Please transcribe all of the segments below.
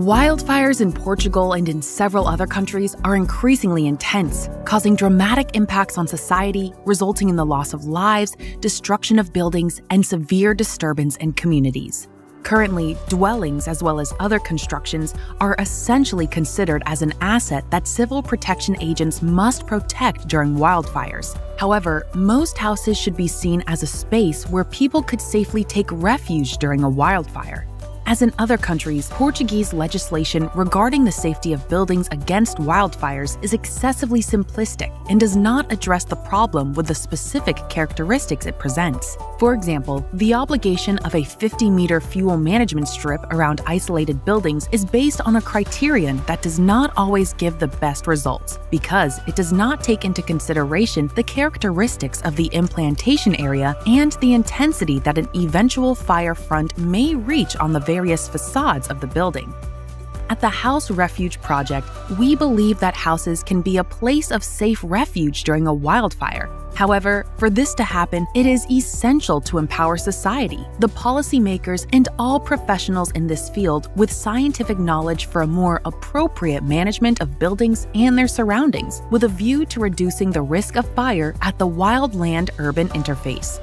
Wildfires in Portugal and in several other countries are increasingly intense, causing dramatic impacts on society, resulting in the loss of lives, destruction of buildings, and severe disturbance in communities. Currently, dwellings as well as other constructions are essentially considered as an asset that civil protection agents must protect during wildfires. However, most houses should be seen as a space where people could safely take refuge during a wildfire. As in other countries, Portuguese legislation regarding the safety of buildings against wildfires is excessively simplistic and does not address the problem with the specific characteristics it presents. For example, the obligation of a 50-meter fuel management strip around isolated buildings is based on a criterion that does not always give the best results, because it does not take into consideration the characteristics of the implantation area and the intensity that an eventual fire front may reach on the various facades of the building. At the House Refuge Project, we believe that houses can be a place of safe refuge during a wildfire. However, for this to happen, it is essential to empower society, the policymakers, and all professionals in this field with scientific knowledge for a more appropriate management of buildings and their surroundings, with a view to reducing the risk of fire at the wildland-urban interface.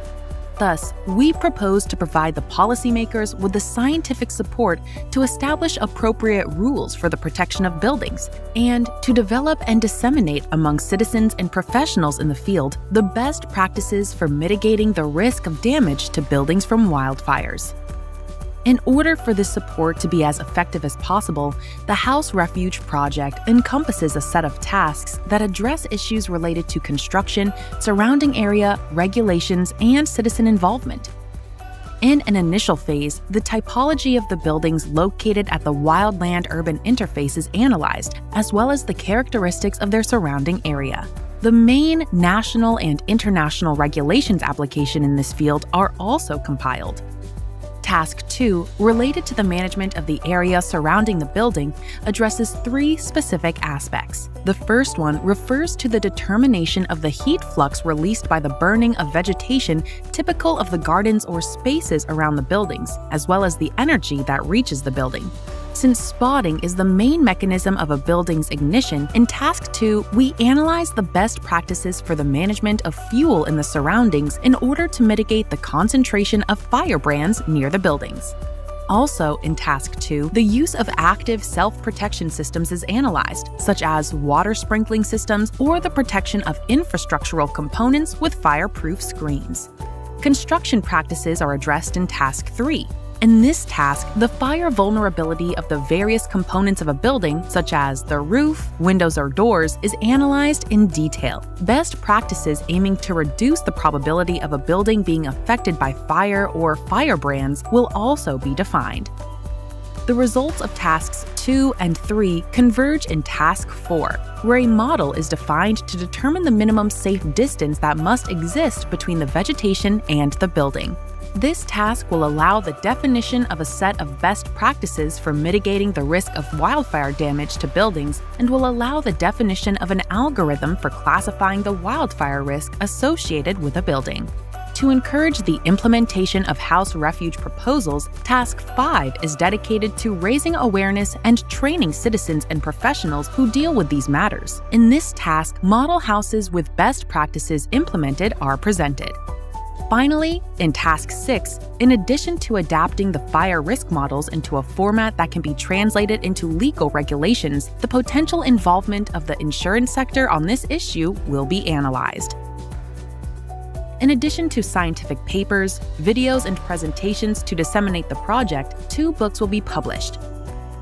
Thus, we propose to provide the policymakers with the scientific support to establish appropriate rules for the protection of buildings, and to develop and disseminate among citizens and professionals in the field the best practices for mitigating the risk of damage to buildings from wildfires. In order for this support to be as effective as possible, the House Refuge Project encompasses a set of tasks that address issues related to construction, surrounding area, regulations, and citizen involvement. In an initial phase, the typology of the buildings located at the wildland-urban interface is analyzed, as well as the characteristics of their surrounding area. The main national and international regulations application in this field are also compiled. Task 2, related to the management of the area surrounding the building, addresses 3 specific aspects. The first one refers to the determination of the heat flux released by the burning of vegetation typical of the gardens or spaces around the buildings, as well as the energy that reaches the building. Since spotting is the main mechanism of a building's ignition, in Task 2, we analyze the best practices for the management of fuel in the surroundings in order to mitigate the concentration of firebrands near the buildings. Also, in Task 2, the use of active self-protection systems is analyzed, such as water sprinkling systems or the protection of infrastructural components with fireproof screens. Construction practices are addressed in Task 3. In this task, the fire vulnerability of the various components of a building, such as the roof, windows, or doors, is analyzed in detail. Best practices aiming to reduce the probability of a building being affected by fire or firebrands will also be defined. The results of Tasks 2 and 3 converge in Task 4, where a model is defined to determine the minimum safe distance that must exist between the vegetation and the building. This task will allow the definition of a set of best practices for mitigating the risk of wildfire damage to buildings, and will allow the definition of an algorithm for classifying the wildfire risk associated with a building. To encourage the implementation of House Refuge proposals, Task 5 is dedicated to raising awareness and training citizens and professionals who deal with these matters. In this task, model houses with best practices implemented are presented. Finally, in Task 6, in addition to adapting the fire risk models into a format that can be translated into legal regulations, the potential involvement of the insurance sector on this issue will be analyzed. In addition to scientific papers, videos, and presentations to disseminate the project, 2 books will be published.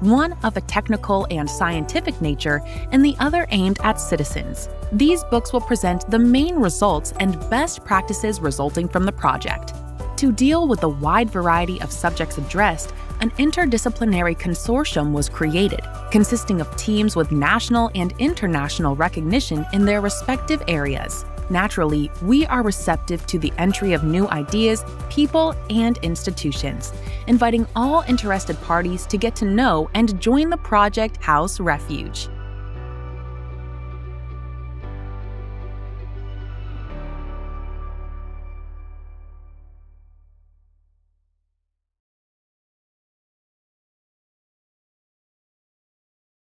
One of a technical and scientific nature, and the other aimed at citizens. These books will present the main results and best practices resulting from the project. To deal with the wide variety of subjects addressed, an interdisciplinary consortium was created, consisting of teams with national and international recognition in their respective areas. Naturally, we are receptive to the entry of new ideas, people, and institutions, inviting all interested parties to get to know and join the project House Refuge.